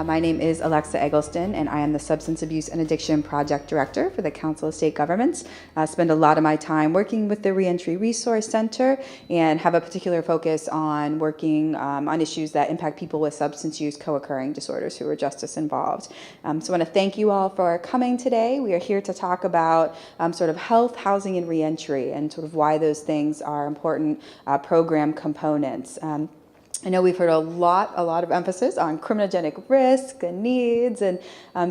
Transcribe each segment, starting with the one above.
My name is Alexa Eggleston, and I am the Substance Abuse and Addiction Project Director for the Council of State Governments. I spend a lot of my time working with the Reentry Resource Center and have a particular focus on working on issues that impact people with substance use co-occurring disorders who are justice involved. So I want to thank you all for coming today. We are here to talk about sort of health, housing, and reentry, and sort of why those things are important program components. I know we've heard a lot of emphasis on criminogenic risk and needs, and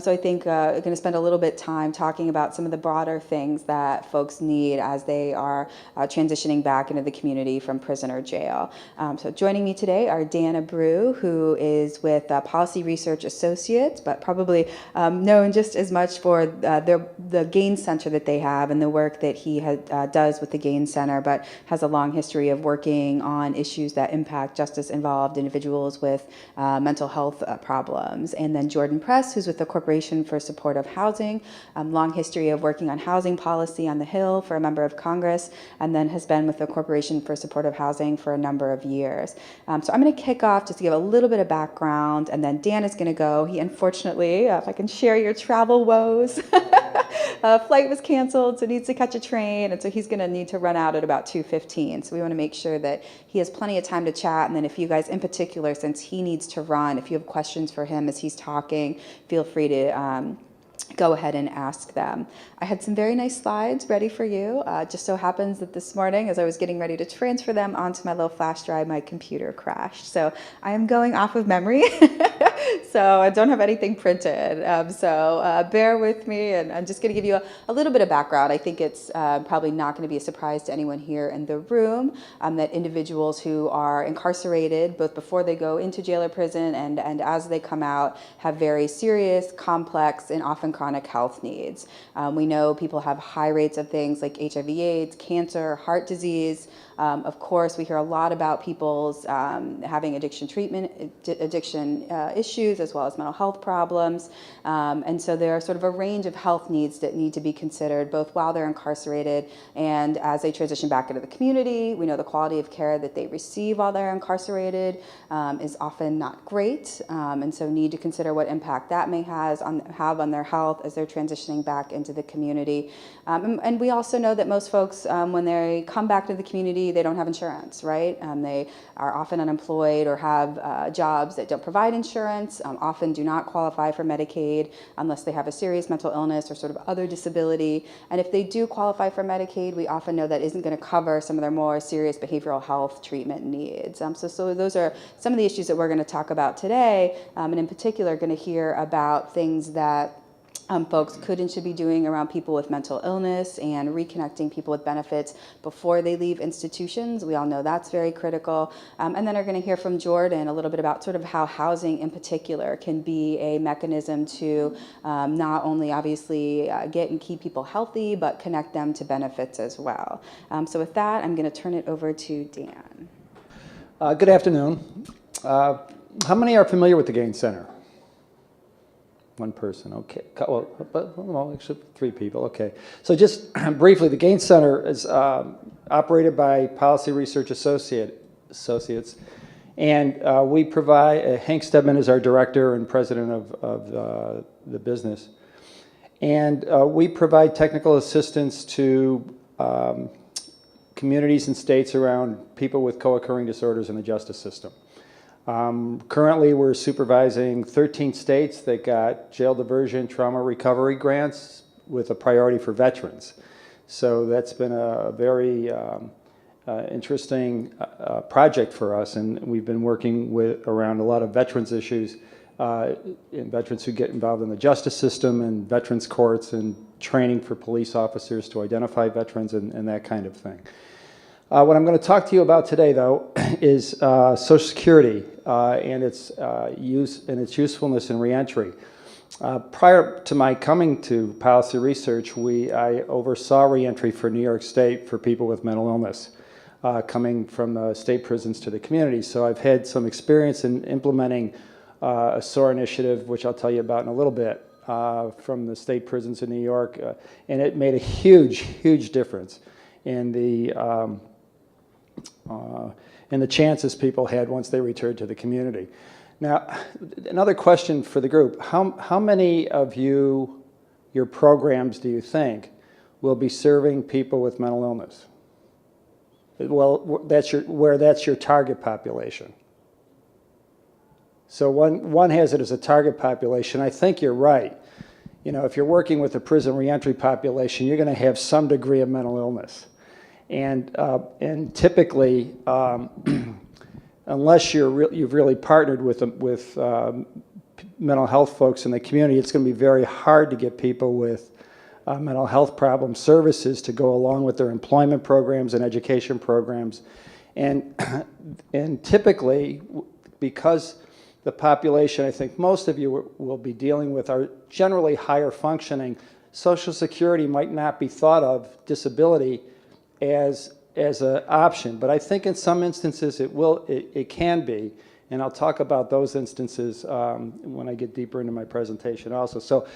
so I think we're going to spend a little bit time talking about some of the broader things that folks need as they are transitioning back into the community from prison or jail. So joining me today are Dan Abreu, who is with Policy Research Associates, but probably known just as much for the Gain Center that they have and the work that he does with the Gain Center, but has a long history of working on issues that impact justice involved individuals with mental health problems. And then Jordan Press, who's with the Corporation for Supportive Housing, long history of working on housing policy on the Hill for a member of Congress, and then has been with the Corporation for Supportive Housing for a number of years. So I'm going to kick off just to give a little bit of background, and then Dan is going to go. He unfortunately, if I can share your travel woes, flight was canceled, so needs to catch a train, and so he's going to need to run out at about 2:15. So we want to make sure that he has plenty of time to chat, and then if you guys in particular, since he needs to run, if you have questions for him as he's talking, feel free to go ahead and ask them. I had some very nice slides ready for you. Just so happens that this morning, as I was getting ready to transfer them onto my little flash drive, my computer crashed. So I am going off of memory, so I don't have anything printed. So bear with me, and I'm just going to give you a little bit of background. I think it's probably not going to be a surprise to anyone here in the room that individuals who are incarcerated, both before they go into jail or prison and as they come out, have very serious, complex, and often chronic health needs. We know people have high rates of things like HIV/AIDS, cancer, heart disease. Of course, we hear a lot about people's having addiction issues, as well as mental health problems. And so there are sort of a range of health needs that need to be considered, both while they're incarcerated and as they transition back into the community. We know the quality of care that they receive while they're incarcerated is often not great, and so need to consider what impact that may have on their health as they're transitioning back into the community. And we also know that most folks, when they come back to the community, they don't have insurance, right? They are often unemployed or have jobs that don't provide insurance, often do not qualify for Medicaid unless they have a serious mental illness or sort of other disability. And if they do qualify for Medicaid, we often know that isn't going to cover some of their more serious behavioral health treatment needs. So those are some of the issues that we're going to talk about today, and in particular going to hear about things that folks could and should be doing around people with mental illness and reconnecting people with benefits before they leave institutions. We all know that's very critical. And then we're going to hear from Jordan a little bit about sort of how housing in particular can be a mechanism to not only obviously get and keep people healthy, but connect them to benefits as well. So with that, I'm going to turn it over to Dan. Good afternoon. How many are familiar with the Gain Center? One person, okay. Well, actually 3 people, okay. So just briefly, the Gain Center is operated by Policy Research Associates, and we provide, Hank Stedman is our director and president of the business, and we provide technical assistance to communities and states around people with co-occurring disorders in the justice system. Currently, we're supervising 13 states that got jail diversion, trauma recovery grants with a priority for veterans. So that's been a very interesting project for us, and we've been working around a lot of veterans issues, and veterans who get involved in the justice system and veterans courts and training for police officers to identify veterans and that kind of thing. What I'm going to talk to you about today, though, is Social Security and its use and its usefulness in reentry. Prior to my coming to policy research, I oversaw reentry for New York State for people with mental illness coming from the state prisons to the community. So I've had some experience in implementing a SOAR initiative, which I'll tell you about in a little bit, from the state prisons in New York, and it made a huge, huge difference in the chances people had once they returned to the community. Now, another question for the group: how many of your programs do you think will be serving people with mental illness? Well, that's your target population. So one has it as a target population. I think you're right. You know, if you're working with a prison reentry population, you're going to have some degree of mental illness. And typically, unless you've really partnered with mental health folks in the community, it's going to be very hard to get people with mental health problem services to go along with their employment programs and education programs. And typically, because the population I think most of you will be dealing with are generally higher functioning, Social Security might not be thought of disability as an option, but I think in some instances it can be, and I'll talk about those instances when I get deeper into my presentation also. So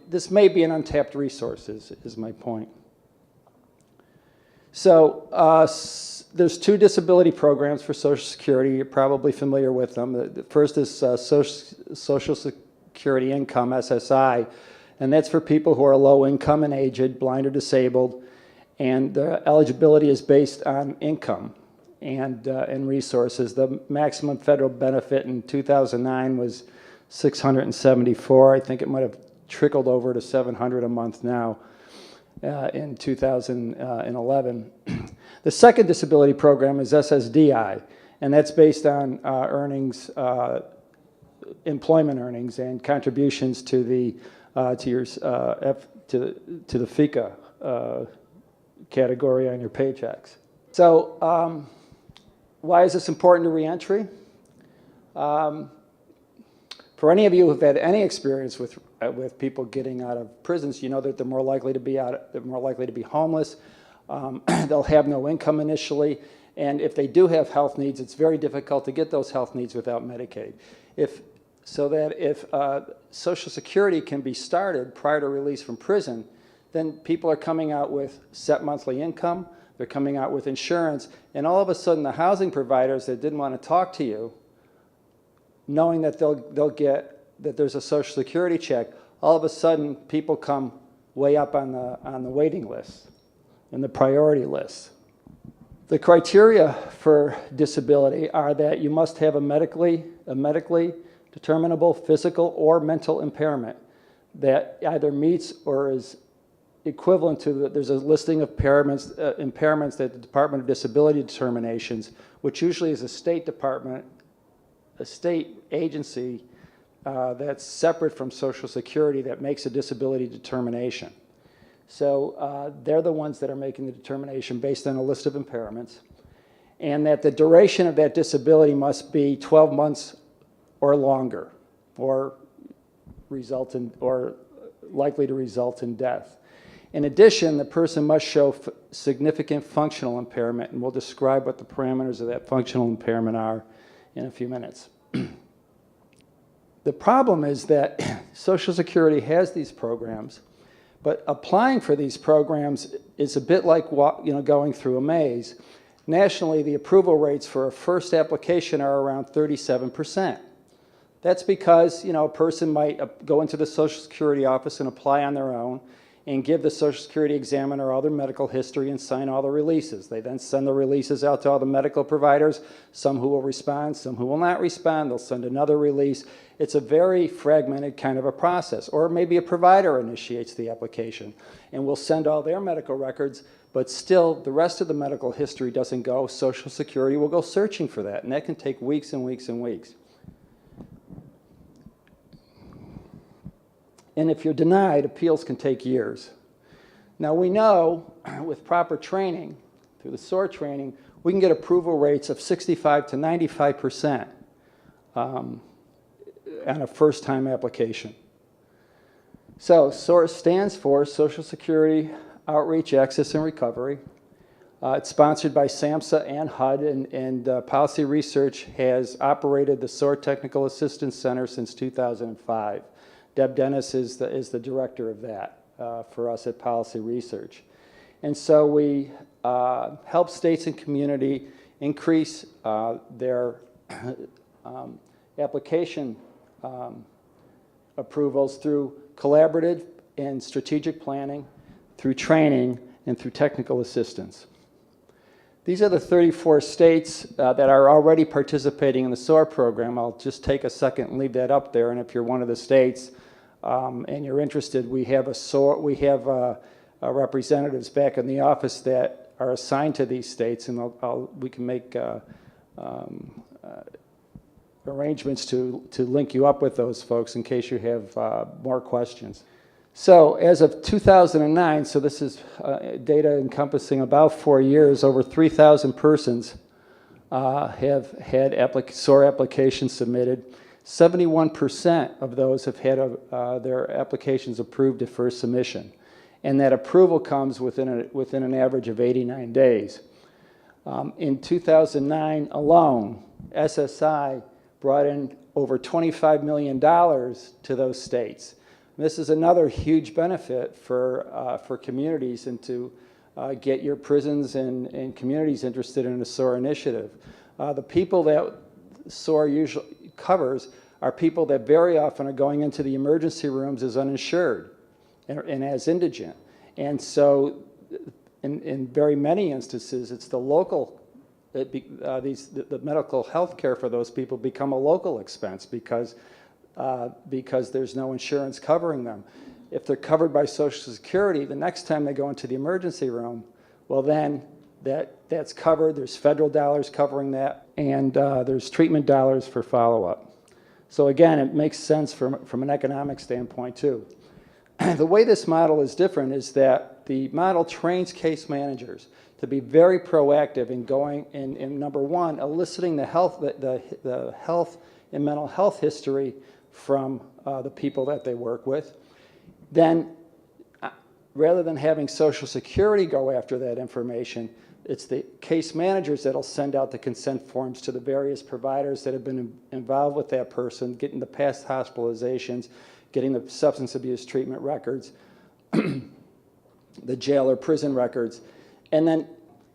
this may be an untapped resource is my point. So there's two disability programs for Social Security. You're probably familiar with them. The first is Social Security Income, SSI, and that's for people who are low income and aged, blind or disabled, and the eligibility is based on income and resources. The maximum federal benefit in 2009 was $674. I think it might have trickled over to $700 a month now in 2011. The second disability program is SSDI, and that's based on earnings, employment earnings, and contributions to the FICA category on your paychecks. So why is this important to reentry? For any of you who've had any experience with people getting out of prisons, you know that they're more likely to be homeless. They'll have no income initially, and if they do have health needs, it's very difficult to get those health needs without Medicaid. If Social Security can be started prior to release from prison, then people are coming out with set monthly income, they're coming out with insurance, and all of a sudden the housing providers that didn't want to talk to you, knowing that they'll get that there's a Social Security check, all of a sudden people come way up on the waiting list, in the priority list. The criteria for disability are that you must have a medically determinable physical or mental impairment that either meets or is equivalent to there's a listing of impairments that the Department of Disability Determinations, which usually is a state agency that's separate from Social Security that makes a disability determination. So they're the ones that are making the determination based on a list of impairments, and that the duration of that disability must be 12 months or longer, or likely to result in death. In addition, the person must show significant functional impairment, and we'll describe what the parameters of that functional impairment are in a few minutes. The problem is that Social Security has these programs, but applying for these programs is a bit like going through a maze. Nationally, the approval rates for a first application are around 37%. That's because a person might go into the Social Security office and apply on their own and give the Social Security examiner all their medical history and sign all the releases. They then send the releases out to all the medical providers, some who will respond, some who will not respond. They'll send another release. It's a very fragmented kind of a process. Or maybe a provider initiates the application and will send all their medical records, but still the rest of the medical history doesn't go. Social Security will go searching for that, and that can take weeks and weeks and weeks. And if you're denied, appeals can take years. Now we know with proper training through the SOAR training, we can get approval rates of 65 to 95% on a first-time application. So SOAR stands for Social Security Outreach, Access, and Recovery. It's sponsored by SAMHSA and HUD, and Policy Research has operated the SOAR Technical Assistance Center since 2005. Deb Dennis is the director of that for us at Policy Research. And so we help states and community increase their application approvals through collaborative and strategic planning, through training, and through technical assistance. These are the 34 states that are already participating in the SOAR program. I'll just take a second and leave that up there, and if you're one of the states and you're interested, we have representatives back in the office that are assigned to these states, and we can make arrangements to link you up with those folks in case you have more questions. So as of 2009, so this is data encompassing about 4 years, over 3,000 persons have had SOAR applications submitted. 71% of those have had their applications approved at first submission. And that approval comes within an average of 89 days. In 2009 alone, SSI brought in over $25 million to those states. And this is another huge benefit for communities and to get your prisons and communities interested in a SOAR initiative. The people that SOAR usually covers are people that very often are going into the emergency rooms as uninsured and as indigent. And so in very many instances, it's the local, the medical health care for those people become a local expense because there's no insurance covering them. If they're covered by Social Security, the next time they go into the emergency room, well then that's covered, there's federal dollars covering that, and there's treatment dollars for follow-up. So again, it makes sense from an economic standpoint too. The way this model is different is that the model trains case managers to be very proactive in going in number one, eliciting the health and mental health history from the people that they work with. Then, rather than having Social Security go after that information, it's the case managers that'll send out the consent forms to the various providers that have been involved with that person, getting the past hospitalizations, getting the substance abuse treatment records, the jail or prison records, and then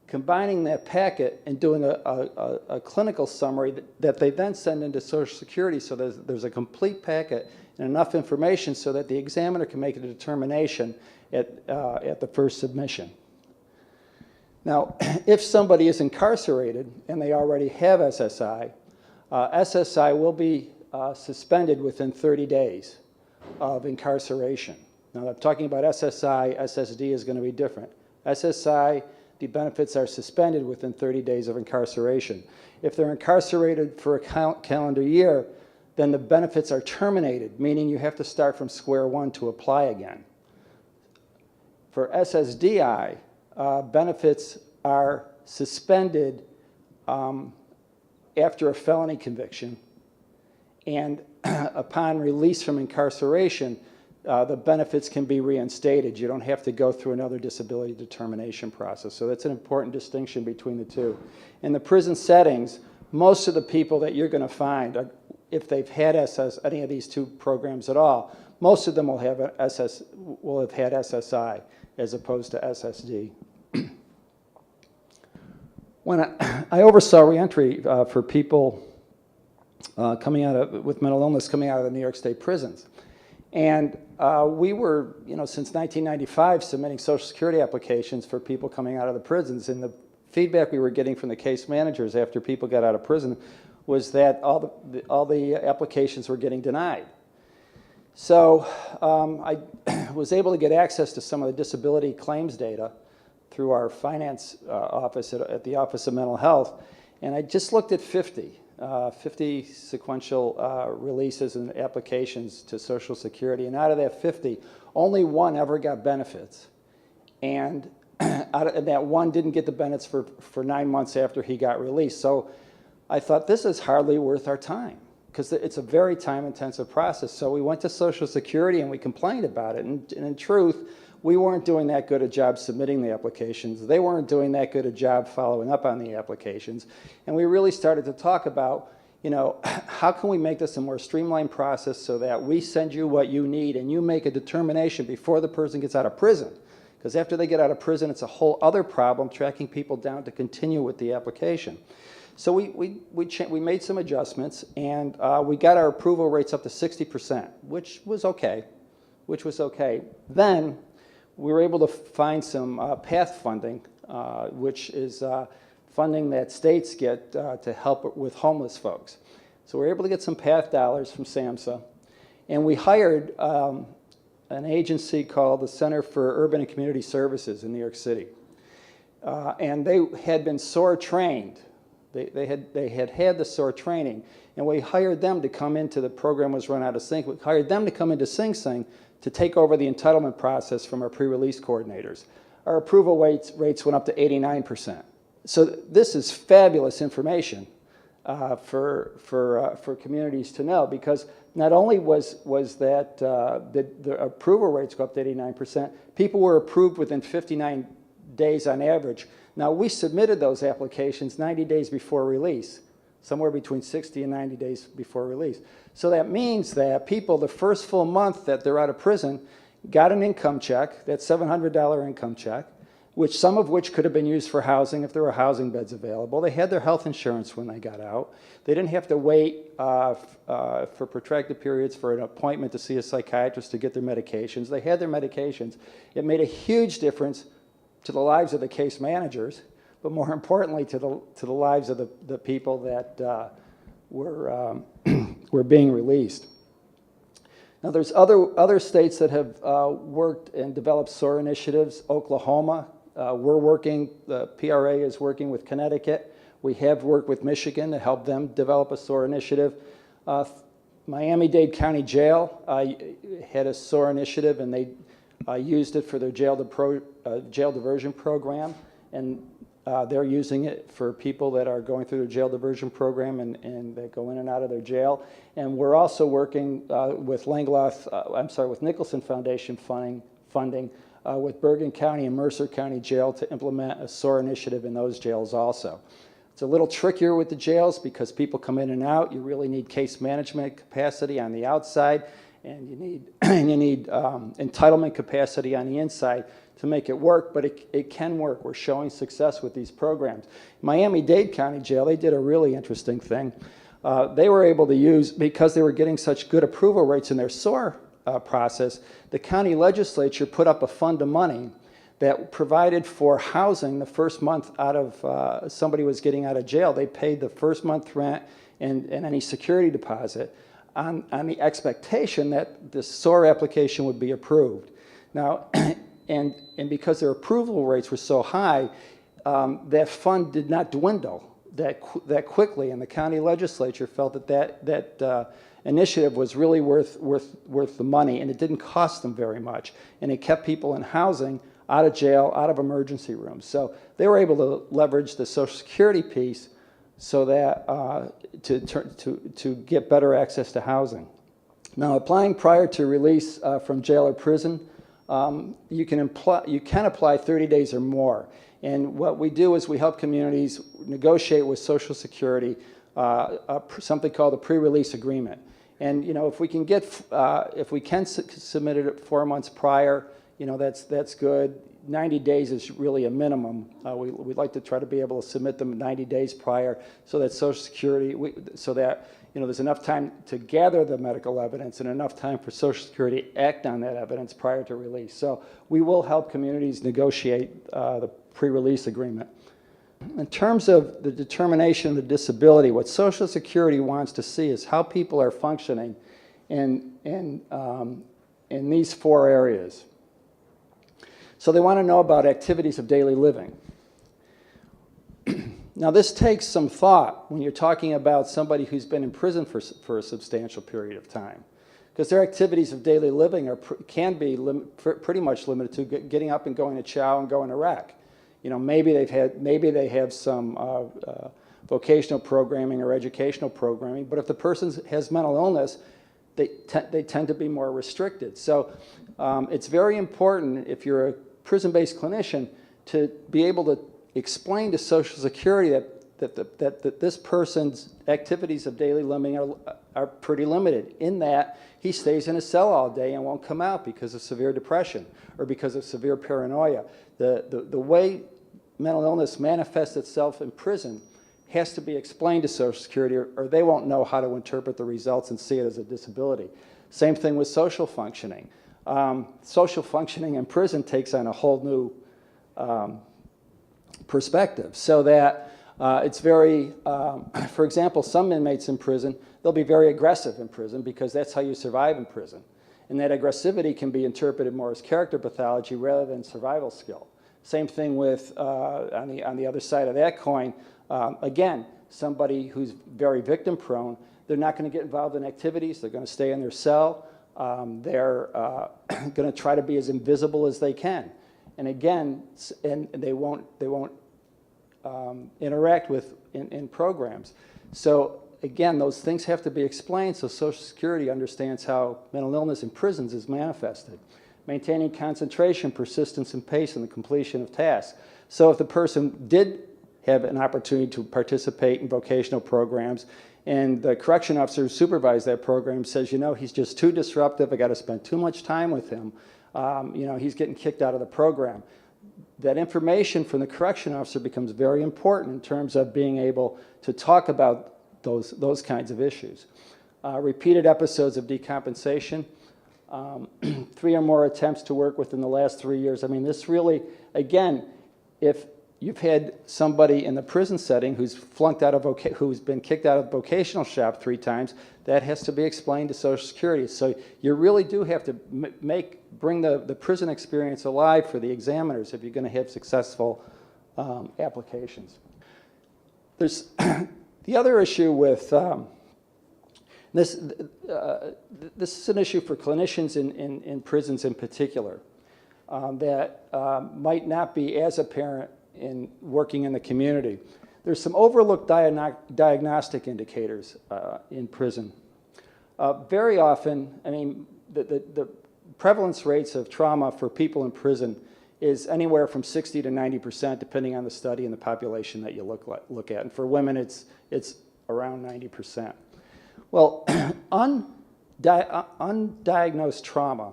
combining that packet and doing a clinical summary that they then send into Social Security, so there's a complete packet and enough information so that the examiner can make a determination at the first submission. Now, if somebody is incarcerated and they already have SSI, SSI will be suspended within 30 days of incarceration. Now, I'm talking about SSI, SSD is going to be different. SSI, the benefits are suspended within 30 days of incarceration. If they're incarcerated for a calendar year, then the benefits are terminated, meaning you have to start from square one to apply again. For SSDI, benefits are suspended after a felony conviction, and upon release from incarceration, the benefits can be reinstated. You don't have to go through another disability determination process. So that's an important distinction between the two. In the prison settings, most of the people that you're going to find, if they've had any of these two programs at all, most of them will have had SSI as opposed to SSD. When I oversaw reentry for people coming out with mental illness coming out of the New York State prisons. And we were, since 1995, submitting Social Security applications for people coming out of the prisons. And the feedback we were getting from the case managers after people got out of prison was that all the applications were getting denied. So I was able to get access to some of the disability claims data through our finance office at the Office of Mental Health. And I just looked at 50 sequential releases and applications to Social Security. And out of that 50, only one ever got benefits. And and that one didn't get the benefits for 9 months after he got released. So I thought, this is hardly worth our time, because it's a very time-intensive process. So we went to Social Security and we complained about it. And in truth, we weren't doing that good a job submitting the applications. They weren't doing that good a job following up on the applications. And we really started to talk about, how can we make this a more streamlined process so that we send you what you need and you make a determination before the person gets out of prison. Because after they get out of prison, it's a whole other problem tracking people down to continue with the application. So we made some adjustments, and we got our approval rates up to 60%, which was okay. Then we were able to find some PATH funding, which is funding that states get to help with homeless folks. So we were able to get some PATH dollars from SAMHSA, and we hired an agency called the Center for Urban and Community Services in New York City. And they had been SOAR trained. They had the SOAR training, and we hired them to come into the program was run out of Sync. We hired them to come into Sing Sing to take over the entitlement process from our pre-release coordinators. Our approval rates went up to 89%. So this is fabulous information for communities to know, because not only was that the approval rates go up to 89%, people were approved within 59 days on average. Now, we submitted those applications 90 days before release, somewhere between 60 and 90 days before release. So that means that people, the first full month that they're out of prison, got an income check, that $700 income check, some of which could have been used for housing if there were housing beds available. They had their health insurance when they got out. They didn't have to wait for protracted periods for an appointment to see a psychiatrist to get their medications. They had their medications. It made a huge difference to the lives of the case managers, but more importantly to the lives of the people that were being released. Now, there's other states that have worked and developed SOAR initiatives. Oklahoma, the PRA is working with Connecticut. We have worked with Michigan to help them develop a SOAR initiative. Miami-Dade County Jail had a SOAR initiative, and they used it for their jail diversion program, and they're using it for people that are going through the jail diversion program and that go in and out of their jail. And we're also working with with Nicholson Foundation funding with Bergen County and Mercer County Jail to implement a SOAR initiative in those jails also. It's a little trickier with the jails because people come in and out. You really need case management capacity on the outside, and you need entitlement capacity on the inside to make it work, but it can work. We're showing success with these programs. Miami-Dade County Jail, they did a really interesting thing. They were able to use, because they were getting such good approval rates in their SOAR process, the county legislature put up a fund of money that provided for housing the first month out of somebody was getting out of jail. They paid the first month rent and any security deposit on the expectation that the SOAR application would be approved. Now, and because their approval rates were so high, that fund did not dwindle that quickly, and the county legislature felt that initiative was really worth the money, and it didn't cost them very much, and it kept people in housing, out of jail, out of emergency rooms. So they were able to leverage the Social Security piece so that to get better access to housing. Now, applying prior to release from jail or prison, you can apply 30 days or more. And what we do is we help communities negotiate with Social Security something called a pre-release agreement. And if we can submit it 4 months prior, that's good. 90 days is really a minimum. We'd like to try to be able to submit them 90 days prior, so that Social Security, there's enough time to gather the medical evidence and enough time for Social Security to act on that evidence prior to release. So we will help communities negotiate the pre-release agreement. In terms of the determination of the disability, what Social Security wants to see is how people are functioning in these 4 areas. So they want to know about activities of daily living. Now, this takes some thought when you're talking about somebody who's been in prison for a substantial period of time, because their activities of daily living can be pretty much limited to getting up and going to chow and going to rec. You know, maybe they have some vocational programming or educational programming, but if the person has mental illness, they tend to be more restricted. So it's very important, if you're a prison-based clinician, to be able to explain to Social Security that this person's activities of daily living are pretty limited, in that he stays in a cell all day and won't come out because of severe depression or because of severe paranoia. The way mental illness manifests itself in prison has to be explained to Social Security, or they won't know how to interpret the results and see it as a disability. Same thing with social functioning. Social functioning in prison takes on a whole new perspective, so that it's very, for example, some inmates in prison, they'll be very aggressive in prison because that's how you survive in prison. And that aggressivity can be interpreted more as character pathology rather than survival skill. Same thing with, on the other side of that coin, again, somebody who's very victim prone, they're not going to get involved in activities, they're going to stay in their cell, they're going to try to be as invisible as they can. And again, and they won't interact with in programs. So again, those things have to be explained so Social Security understands how mental illness in prisons is manifested. Maintaining concentration, persistence, and pace in the completion of tasks. So if the person did have an opportunity to participate in vocational programs, and the correction officer who supervised that program says, you know, he's just too disruptive, I got to spend too much time with him, you know, he's getting kicked out of the program. That information from the correction officer becomes very important in terms of being able to talk about those kinds of issues. Repeated episodes of decompensation, 3 or more attempts to work within the last 3 years. I mean, this really, again, if you've had somebody in the prison setting who's flunked out of who's been kicked out of vocational shop 3 times, that has to be explained to Social Security. So you really do have to bring the prison experience alive for the examiners if you're going to have successful applications. There's the other issue with this is an issue for clinicians in prisons in particular that might not be as apparent in working in the community. There's some overlooked diagnostic indicators in prison. Very often, I mean, the prevalence rates of trauma for people in prison is anywhere from 60 to 90%, depending on the study and the population that you look at. And for women, it's around 90%. Well, undiagnosed trauma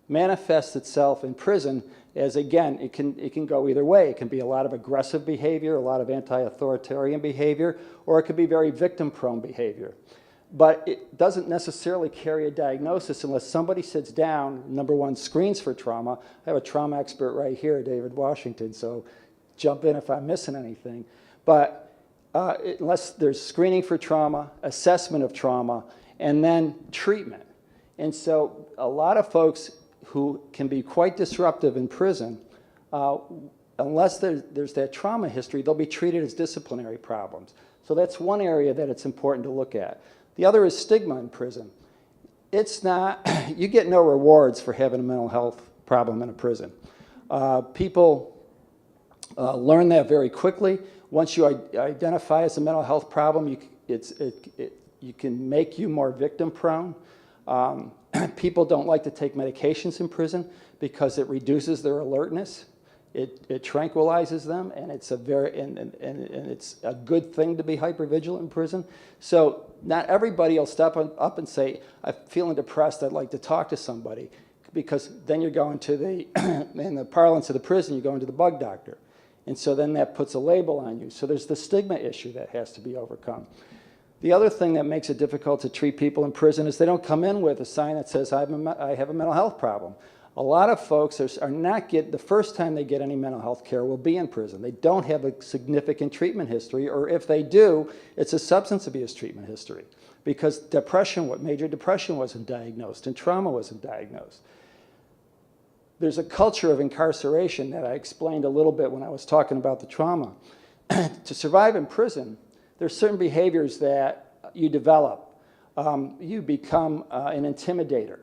manifests itself in prison as, again, it can go either way. It can be a lot of aggressive behavior, a lot of anti-authoritarian behavior, or it could be very victim-prone behavior. But it doesn't necessarily carry a diagnosis unless somebody sits down, number one, screens for trauma. I have a trauma expert right here, David Washington, so jump in if I'm missing anything. But unless there's screening for trauma, assessment of trauma, and then treatment. And so a lot of folks who can be quite disruptive in prison, unless there's that trauma history, they'll be treated as disciplinary problems. So that's one area that it's important to look at. The other is stigma in prison. It's not, you get no rewards for having a mental health problem in a prison. People learn that very quickly. Once you identify as a mental health problem, you can make you more victim prone. People don't like to take medications in prison because it reduces their alertness. It tranquilizes them, and it's it's a good thing to be hypervigilant in prison. So not everybody will step up and say, I'm feeling depressed, I'd like to talk to somebody, because then you're going to in the parlance of the prison, you're going to the bug doctor. And so then that puts a label on you. So there's the stigma issue that has to be overcome. The other thing that makes it difficult to treat people in prison is they don't come in with a sign that says, I have a mental health problem. A lot of folks are not the first time they get any mental health care will be in prison. They don't have a significant treatment history, or if they do, it's a substance abuse treatment history, because major depression wasn't diagnosed and trauma wasn't diagnosed. There's a culture of incarceration that I explained a little bit when I was talking about the trauma. To survive in prison, there's certain behaviors that you develop. You become an intimidator.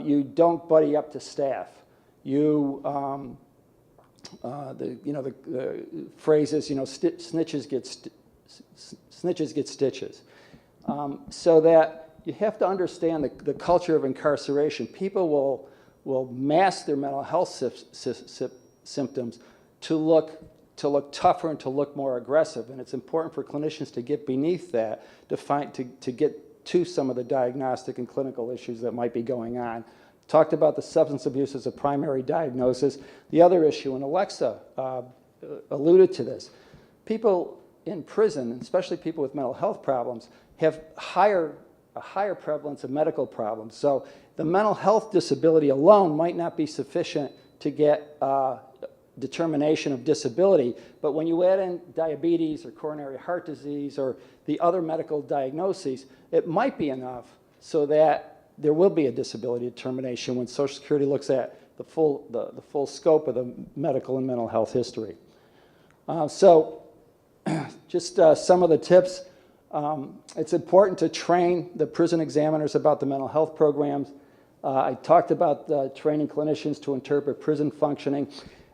You don't buddy up to staff. You, the phrase is, snitches get stitches. So that you have to understand the culture of incarceration. People will mask their mental health symptoms to look tougher and to look more aggressive. And it's important for clinicians to get beneath that to get to some of the diagnostic and clinical issues that might be going on. Talked about the substance abuse as a primary diagnosis. The other issue, and Alexa alluded to this, people in prison, especially people with mental health problems, have a higher prevalence of medical problems. So the mental health disability alone might not be sufficient to get determination of disability, but when you add in diabetes or coronary heart disease or the other medical diagnoses, it might be enough so that there will be a disability determination when Social Security looks at the full scope of the medical and mental health history. So just some of the tips. It's important to train the prison examiners about the mental health programs. I talked about training clinicians to interpret prison functioning.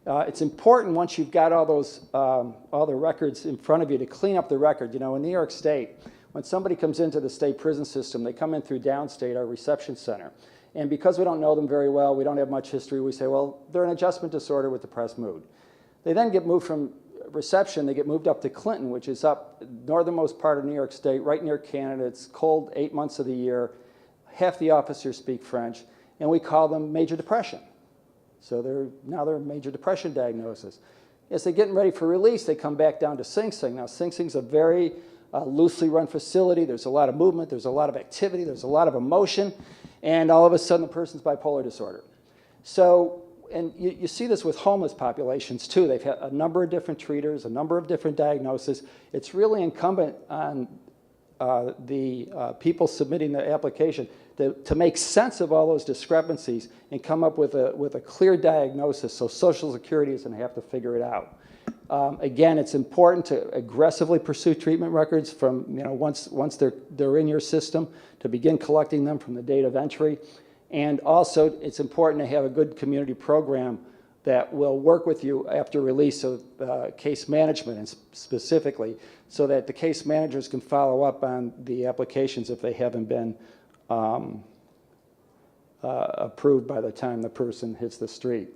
It's important once you've got all the records in front of you to clean up the record. In New York State, when somebody comes into the state prison system, they come in through downstate, our reception center. And because we don't know them very well, we don't have much history, we say, well, they're an adjustment disorder with depressed mood. They then get moved from reception, they get moved up to Clinton, which is up northernmost part of New York State, right near Canada. It's cold 8 months of the year. Half the officers speak French, and we call them major depression. So now they're a major depression diagnosis. As they're getting ready for release, they come back down to Sing Sing. Now, Sing Sing's a very loosely run facility. There's a lot of movement. There's a lot of activity. There's a lot of emotion. And all of a sudden, the person's bipolar disorder. So, and you see this with homeless populations, too. They've had a number of different treaters, a number of different diagnoses. It's really incumbent on the people submitting the application to make sense of all those discrepancies and come up with a clear diagnosis so Social Security isn't have to figure it out. Again, it's important to aggressively pursue treatment records from, once they're in your system, to begin collecting them from the date of entry. And also, it's important to have a good community program that will work with you after release of case management, and specifically, so that the case managers can follow up on the applications if they haven't been approved by the time the person hits the street.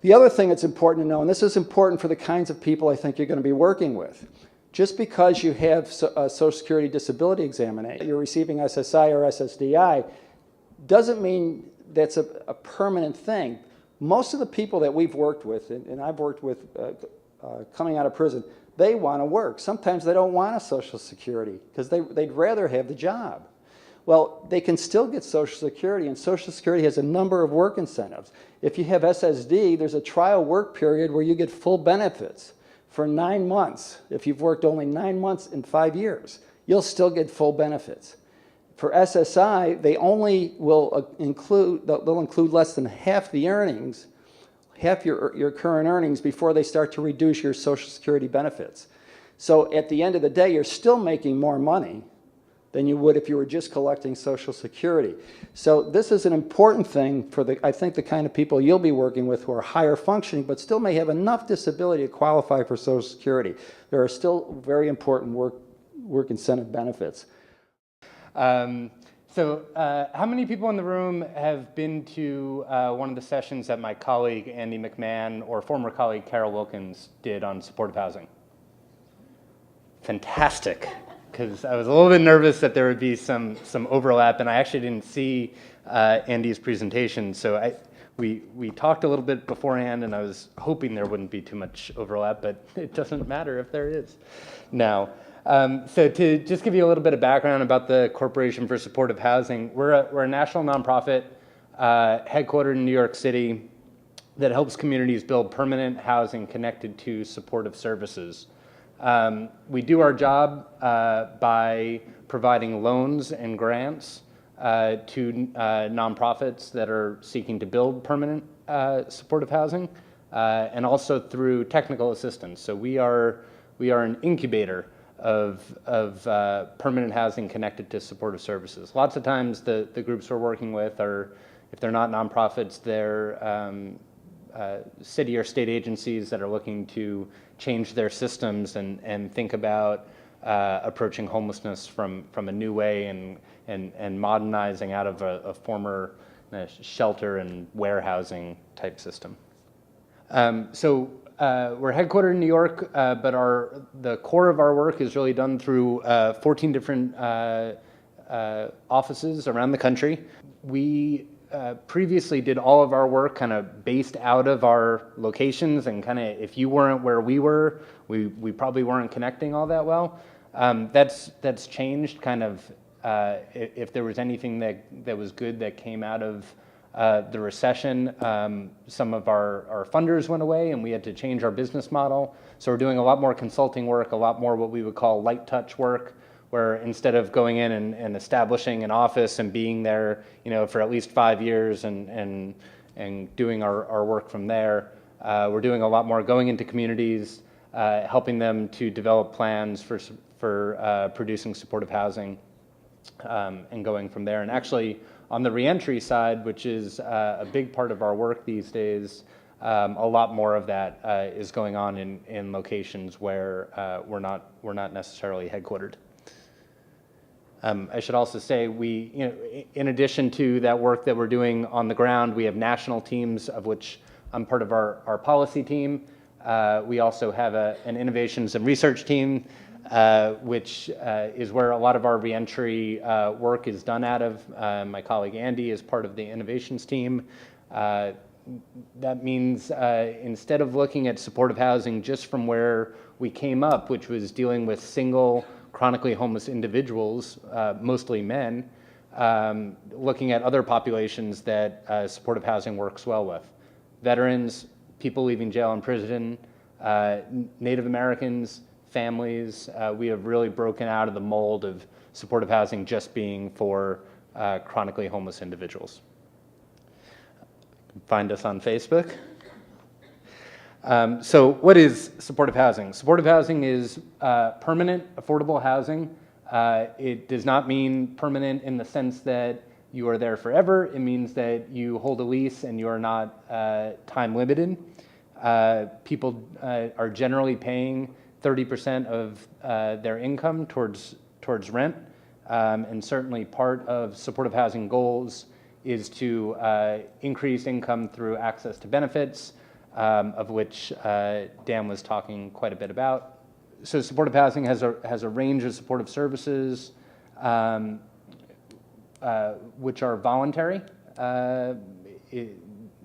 The other thing that's important to know, and this is important for the kinds of people I think you're going to be working with, just because you have a Social Security disability examination, you're receiving SSI or SSDI, doesn't mean that's a permanent thing. Most of the people that we've worked with, and I've worked with coming out of prison, they want to work. Sometimes they don't want a Social Security because they'd rather have the job. Well, they can still get Social Security, and Social Security has a number of work incentives. If you have SSD, there's a trial work period where you get full benefits for 9 months. If you've worked only 9 months in 5 years, you'll still get full benefits. For SSI, they only will they'll include less than half the earnings, half your current earnings before they start to reduce your Social Security benefits. So at the end of the day, you're still making more money than you would if you were just collecting Social Security. So this is an important thing for I think the kind of people you'll be working with who are higher functioning but still may have enough disability to qualify for Social Security. There are still very important work incentive benefits. How many people in the room have been to one of the sessions that my colleague Andy McMahon or former colleague Carol Wilkins did on supportive housing? Fantastic, because I was a little bit nervous that there would be some overlap, and I actually didn't see Andy's presentation, so we talked a little bit beforehand, and I was hoping there wouldn't be too much overlap, but it doesn't matter if there is now. So to just give you a little bit of background about the Corporation for Supportive Housing, we're a national nonprofit headquartered in New York City that helps communities build permanent housing connected to supportive services. We do our job by providing loans and grants to nonprofits that are seeking to build permanent supportive housing, and also through technical assistance. So we are an incubator permanent housing connected to supportive services. Lots of times the groups we're working with are, if they're not nonprofits, they're city or state agencies that are looking to change their systems and think about approaching homelessness from a new way and modernizing out of a former shelter and warehousing type system. We're headquartered in New York, but the core of our work is really done through 14 different offices around the country. We previously did all of our work kind of based out of our locations, and kind of if you weren't where we were, we probably weren't connecting all that well. That's changed kind of. If there was anything that was good that came out of the recession, some of our funders went away and we had to change our business model. So we're doing a lot more consulting work, a lot more what we would call light touch work, where instead of going in and establishing an office and being there, for at least 5 years and doing our work from there, we're doing a lot more going into communities, helping them to develop plans for producing supportive housing, and going from there. And actually, on the reentry side, which is a big part of our work these days, a lot more of that is going on in locations where we're not necessarily headquartered. I should also say in addition to that work that we're doing on the ground, we have national teams, of which I'm part of our policy team. We also have an innovations and research team, which is where a lot of our reentry work is done out of. My colleague Andy is part of the innovations team. That means instead of looking at supportive housing just from where we came up, which was dealing with single chronically homeless individuals, mostly men, looking at other populations that supportive housing works well with. Veterans, people leaving jail and prison, Native Americans, families. We have really broken out of the mold of supportive housing just being for chronically homeless individuals. Find us on Facebook. So what is supportive housing? Supportive housing is permanent, affordable housing. It does not mean permanent in the sense that you are there forever. It means that you hold a lease and you are not time limited. People are generally paying 30% of their income towards rent. And certainly part of supportive housing goals is to increase income through access to benefits, of which Dan was talking quite a bit about. So supportive housing has a range of supportive services, which are voluntary,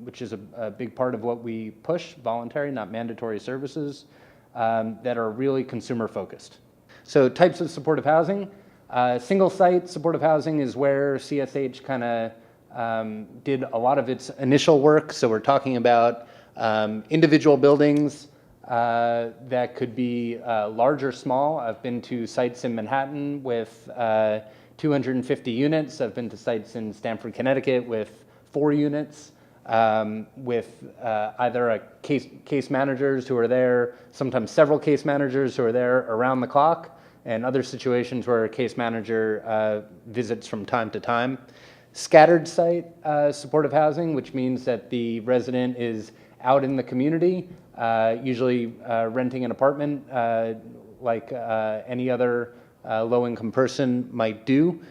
which is a big part of what we push, voluntary, not mandatory services, that are really consumer focused. So types of supportive housing. Single site supportive housing is where CSH kind of did a lot of its initial work. So we're talking about individual buildings that could be large or small. I've been to sites in Manhattan with 250 units. I've been to sites in Stamford, Connecticut with 4 units, with either a case managers who are there, sometimes several case managers who are there around the clock, and other situations where a case manager visits from time to time. Scattered site supportive housing, which means that the resident is out in the community, usually renting an apartment like any other low-income person might do,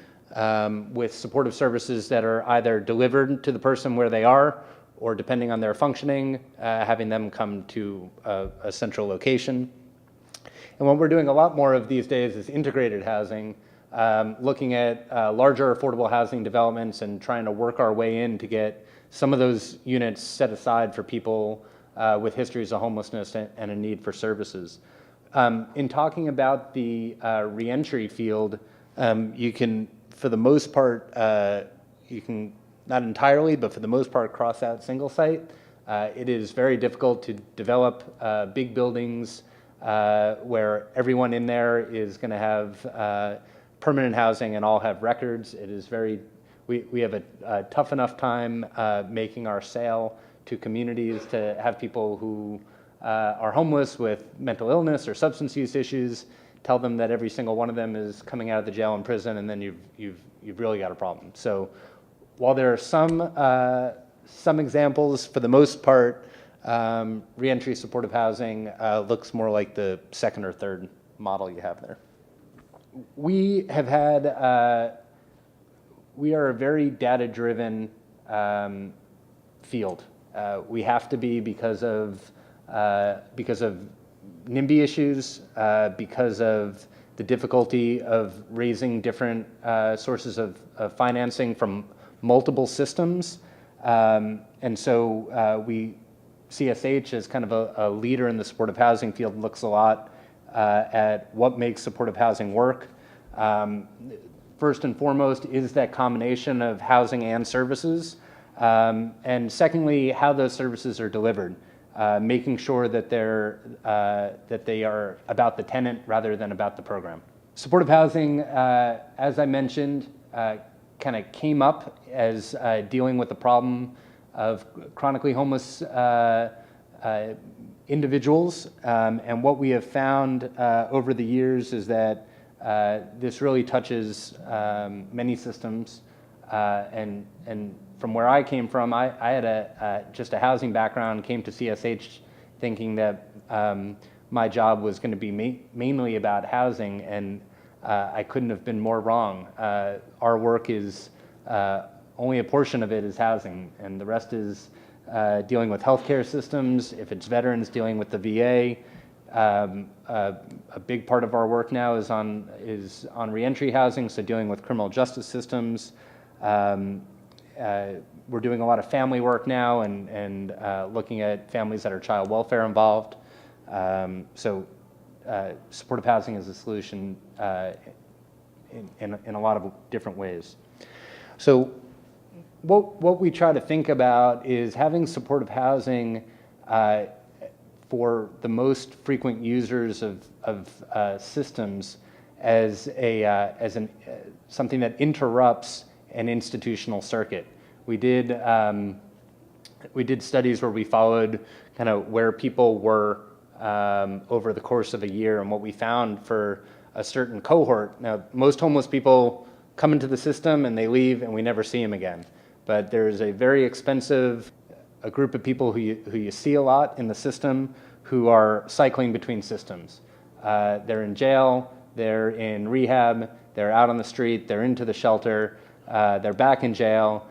with supportive services that are either delivered to the person where they are, or depending on their functioning, having them come to a central location. And what we're doing a lot more of these days is integrated housing, looking at larger affordable housing developments and trying to work our way in to get some of those units set aside for people with histories of homelessness and a need for services. In talking about the reentry field, you can, for the most part, you can, not entirely, but for the most part, cross out single site. It is very difficult to develop big buildings where everyone in there is going to have permanent housing and all have records. It is very, we have a tough enough time making our sale to communities to have people who are homeless with mental illness or substance use issues tell them that every single one of them is coming out of the jail and prison, and then you've really got a problem. So while there are some examples, for the most part, reentry supportive housing looks more like the second or third model you have there. We have had, we are a very data-driven field. We have to be because of NIMBY issues, because of the difficulty of raising different sources of financing from multiple systems. And so CSH as kind of a leader in the supportive housing field looks a lot at what makes supportive housing work. First and foremost is that combination of housing and services. And secondly, how those services are delivered, making sure that they are about the tenant rather than about the program. Supportive housing, as I mentioned, kind of came up as dealing with the problem of chronically homeless individuals. And what we have found over the years is that this really touches many systems. And from where I came from, I had just a housing background, came to CSH thinking that my job was going to be mainly about housing, and I couldn't have been more wrong. Our work is, only a portion of it is housing, and the rest is dealing with healthcare systems. If it's veterans, dealing with the VA. A big part of our work now is on reentry housing, so dealing with criminal justice systems. We're doing a lot of family work now and looking at families that are child welfare involved. So supportive housing is a solution in a lot of different ways. So what we try to think about is having supportive housing for the most frequent users of systems as something that interrupts an institutional circuit. We did studies where we followed kind of where people were over the course of a year, and what we found for a certain cohort. Now, most homeless people come into the system and they leave, and we never see them again. But there's a very expensive a group of people who you see a lot in the system who are cycling between systems. They're in jail, they're in rehab, they're out on the street, they're into the shelter, they're back in jail,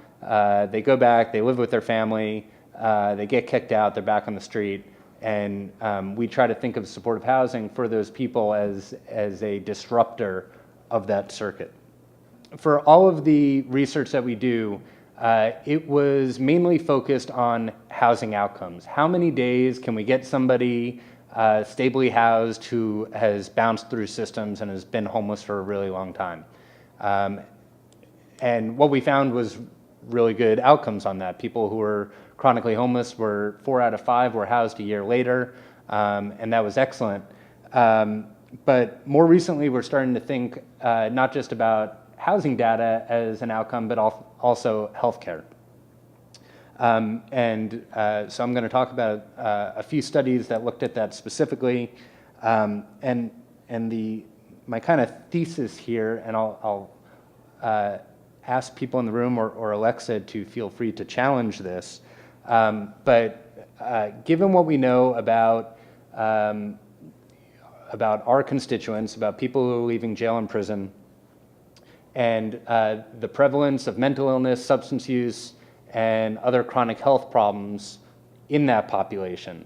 they go back, they live with their family, they get kicked out, they're back on the street. And we try to think of supportive housing for those people as a disruptor of that circuit. For all of the research that we do, it was mainly focused on housing outcomes. How many days can we get somebody stably housed who has bounced through systems and has been homeless for a really long time? And what we found was really good outcomes on that. People who were chronically homeless were 4 out of 5 were housed a year later, and that was excellent. But more recently, we're starting to think not just about housing data as an outcome, but also healthcare. So I'm going to talk about a few studies that looked at that specifically, and my kind of thesis here, and I'll ask people in the room or Alexa to feel free to challenge this. But given what we know about our constituents, about people who are leaving jail and prison, and the prevalence of mental illness, substance use, and other chronic health problems in that population,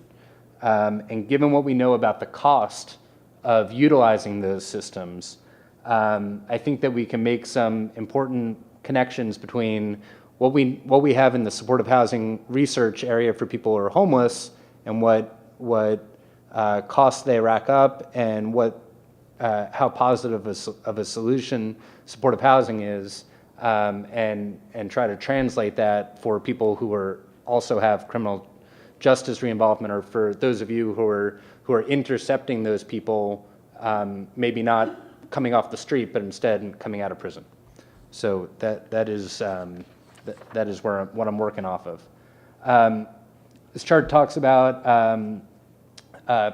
and given what we know about the cost of utilizing those systems, I think that we can make some important connections between what we have in the supportive housing research area for people who are homeless and what costs they rack up, and how positive of a solution supportive housing is, and try to translate that for people who also have criminal justice reinvolvement, or for those of you who are intercepting those people, maybe not coming off the street, but instead coming out of prison. So that is what I'm working off of. This chart talks about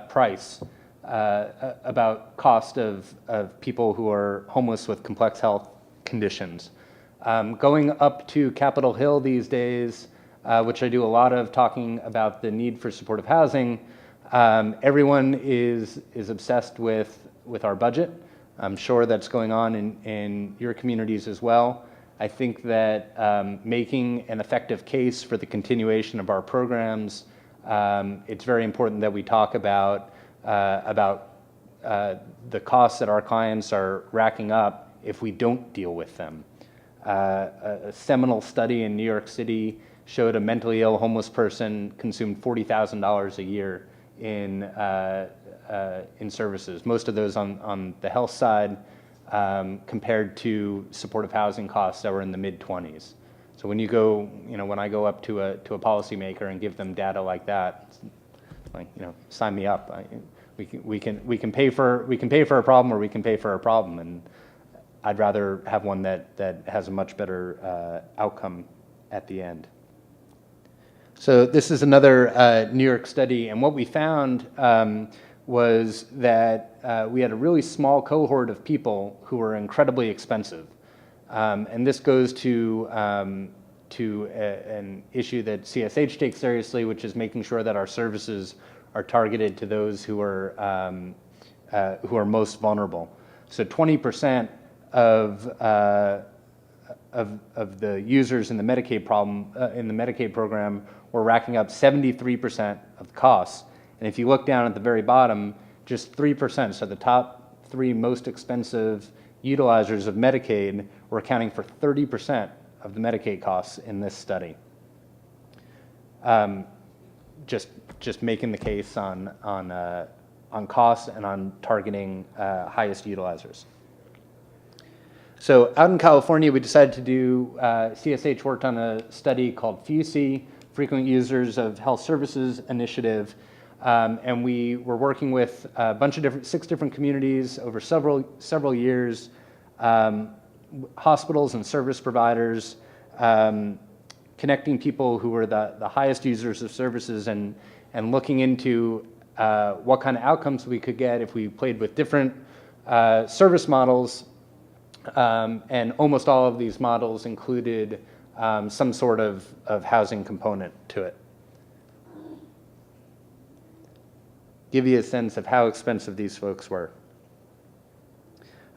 price. about cost of people who are homeless with complex health conditions. Going up to Capitol Hill these days, which I do a lot of, talking about the need for supportive housing, everyone is obsessed with our budget. I'm sure that's going on in your communities as well. I think that making an effective case for the continuation of our programs, it's very important that we talk about the costs that our clients are racking up if we don't deal with them. A seminal study in New York City showed a mentally ill homeless person consumed $40,000 a year in services, most of those on the health side, compared to supportive housing costs that were in the mid-20s. So when you go, when I go up to a policymaker and give them data like that, it's like, sign me up. We can pay for a problem, or we can pay for a problem, and I'd rather have one that has a much better outcome at the end. So this is another New York study, and what we found was that we had a really small cohort of people who were incredibly expensive. And this goes to an issue that CSH takes seriously, which is making sure that our services are targeted to those who are most vulnerable. So 20% of the users in the Medicaid program were racking up 73% of the costs. And if you look down at the very bottom, just 3%, so the top 3 most expensive utilizers of Medicaid were accounting for 30% of the Medicaid costs in this study. Just making the case on costs and on targeting highest utilizers. So out in California, we decided to do, CSH worked on a study called FUSI, Frequent Users of Health Services Initiative, and we were working with a bunch of 6 different communities over several years, hospitals and service providers, connecting people who were the highest users of services, and looking into what kind of outcomes we could get if we played with different service models, and almost all of these models included some sort of housing component to it. Give you a sense of how expensive these folks were.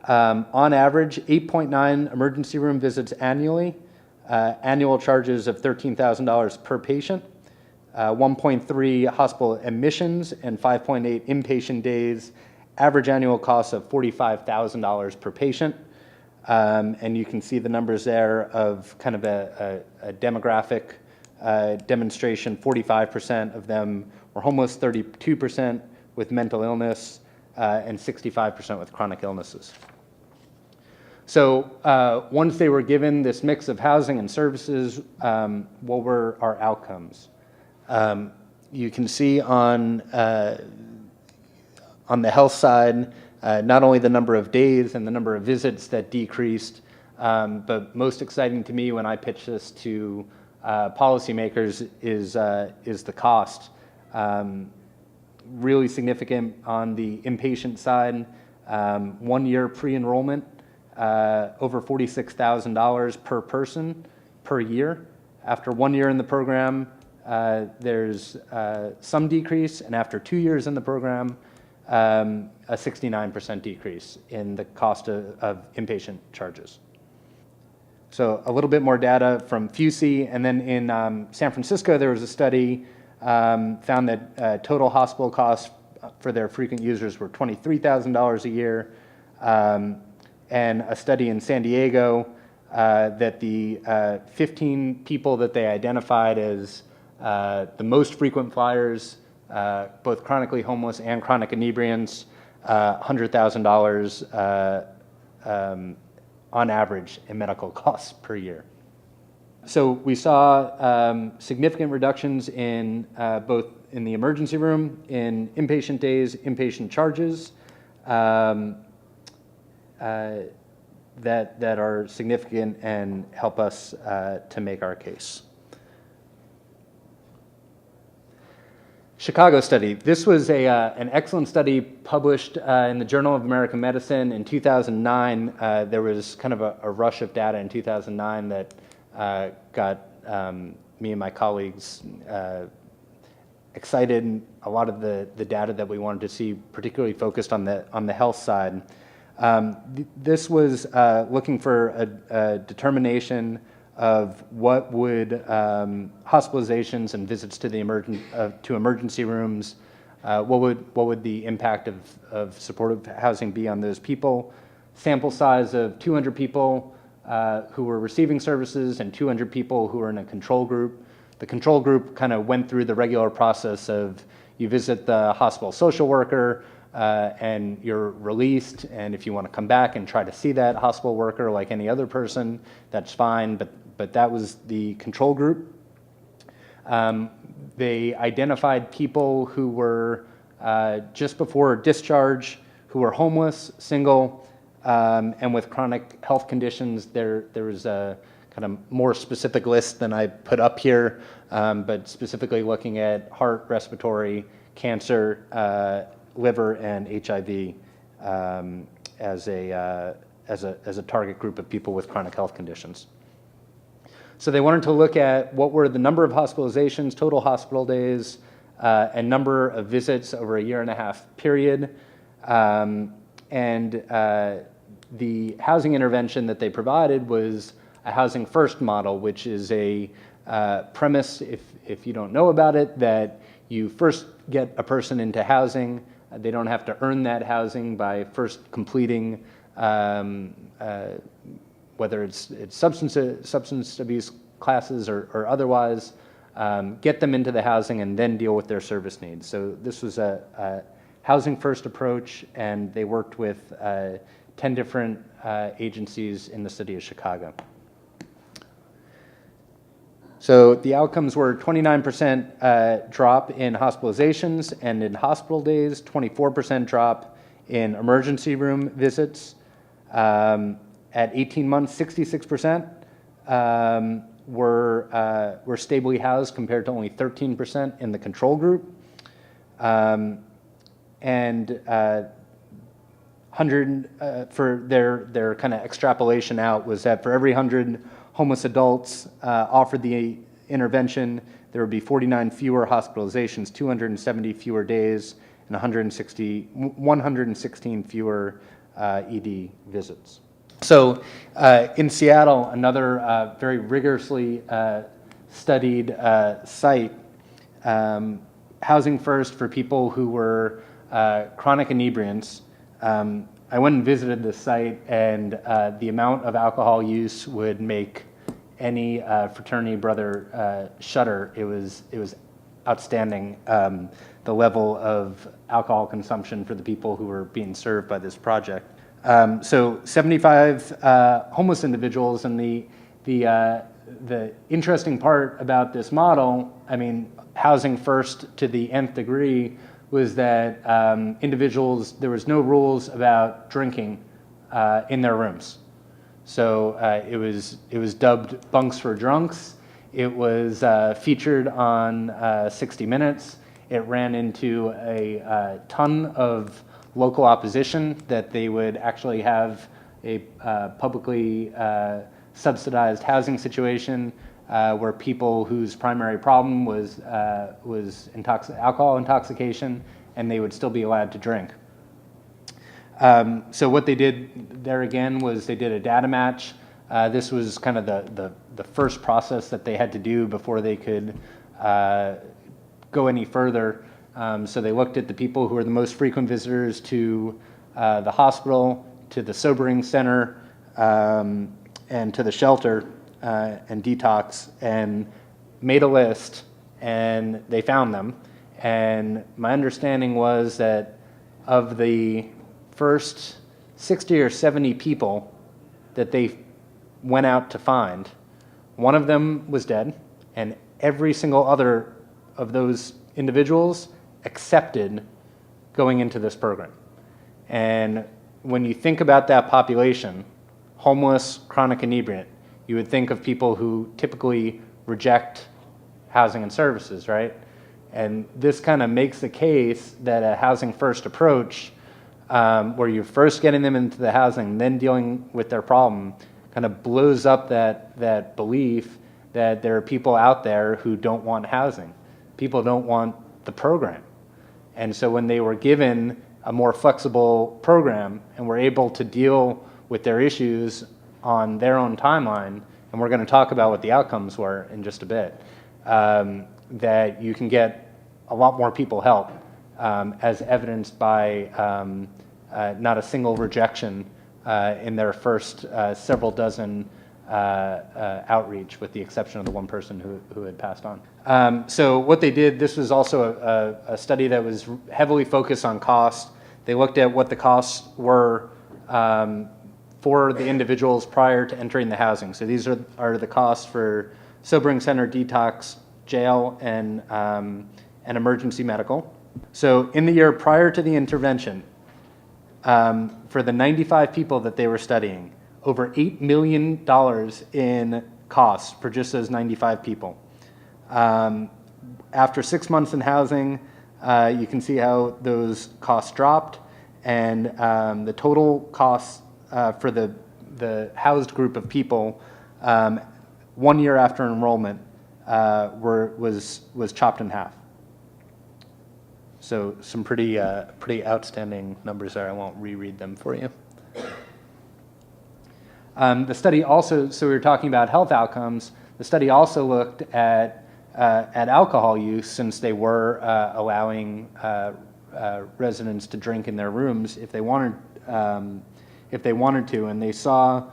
On average, 8.9 emergency room visits annually, annual charges of $13,000 per patient, 1.3 hospital admissions, and 5.8 inpatient days, average annual cost of $45,000 per patient. And you can see the numbers there of kind of a demographic demonstration. 45% of them were homeless, 32% with mental illness, and 65% with chronic illnesses. So once they were given this mix of housing and services, what were our outcomes? You can see on the health side, not only the number of days and the number of visits that decreased, but most exciting to me when I pitch this to policymakers is the cost. Really significant on the inpatient side, 1 year pre-enrollment, over $46,000 per person per year. After 1 year in the program, there's some decrease, and after 2 years in the program, a 69% decrease in the cost of inpatient charges. So a little bit more data from FUSI, and then in San Francisco, there was a study found that total hospital costs for their frequent users were $23,000 a year, and a study in San Diego that the 15 people that they identified as the most frequent flyers, both chronically homeless and chronic inebriants, $100,000 on average in medical costs per year. So we saw significant reductions in both in the emergency room, in inpatient days, inpatient charges, that are significant and help us to make our case. Chicago study. This was an excellent study published in the Journal of American Medicine in 2009. There was kind of a rush of data in 2009 that got me and my colleagues excited. A lot of the data that we wanted to see, particularly focused on the health side. This was looking for a determination of what would hospitalizations and visits to the emergency rooms, what would the impact of supportive housing be on those people. Sample size of 200 people who were receiving services and 200 people who were in a control group. The control group kind of went through the regular process of you visit the hospital social worker and you're released, and if you want to come back and try to see that hospital worker like any other person, that's fine, but that was the control group. They identified people who were just before discharge, who were homeless, single, and with chronic health conditions. There was a kind of more specific list than I put up here, but specifically looking at heart, respiratory, cancer, liver, and HIV as a target group of people with chronic health conditions. So they wanted to look at what were the number of hospitalizations, total hospital days, and number of visits over a 1.5-year period. The housing intervention that they provided was a housing first model, which is a premise, if you don't know about it, that you first get a person into housing. They don't have to earn that housing by first completing whether it's substance abuse classes or otherwise, get them into the housing and then deal with their service needs. So this was a housing first approach, and they worked with 10 different agencies in the city of Chicago. So the outcomes were 29% drop in hospitalizations, and in hospital days, 24% drop in emergency room visits. At 18 months, 66% were stably housed, compared to only 13% in the control group. And 100 for their kind of extrapolation out was that for every 100 homeless adults offered the intervention, there would be 49 fewer hospitalizations, 270 fewer days, and 116 fewer ED visits. So in Seattle, another very rigorously studied site, housing first for people who were chronic inebriants. I went and visited this site, and the amount of alcohol use would make any fraternity brother shudder. It was outstanding, the level of alcohol consumption for the people who were being served by this project. So 75 homeless individuals, and the interesting part about this model, I mean, housing first to the nth degree, was that individuals, there was no rules about drinking in their rooms. So it was dubbed bunks for drunks. It was featured on 60 Minutes. It ran into a ton of local opposition that they would actually have a publicly subsidized housing situation where people whose primary problem was alcohol intoxication, and they would still be allowed to drink. So what they did there again was they did a data match. This was kind of the first process that they had to do before they could go any further. So they looked at the people who were the most frequent visitors to the hospital, to the sobering center, and to the shelter and detox, and made a list, and they found them. And my understanding was that of the first 60 or 70 people that they went out to find, one of them was dead, and every single other of those individuals accepted going into this program. And when you think about that population, homeless, chronic inebriant, you would think of people who typically reject housing and services, right? And this kind of makes the case that a housing first approach, where you're first getting them into the housing, then dealing with their problem, kind of blows up that belief that there are people out there who don't want housing. People don't want the program. And so when they were given a more flexible program and were able to deal with their issues on their own timeline, and we're going to talk about what the outcomes were in just a bit, that you can get a lot more people help, as evidenced by not a single rejection in their first several dozen outreach, with the exception of the one person who had passed on. So what they did, this was also a study that was heavily focused on cost. They looked at what the costs were for the individuals prior to entering the housing. So these are the costs for sobering center, detox, jail, and emergency medical. So in the year prior to the intervention, for the 95 people that they were studying, over $8 million in costs for just those 95 people. After 6 months in housing, you can see how those costs dropped, and the total costs for the housed group of people 1 year after enrollment was chopped in half. So some pretty outstanding numbers there. I won't reread them for you. The study also, so we were talking about health outcomes. The study also looked at alcohol use, since they were allowing residents to drink in their rooms if they wanted to, and they saw,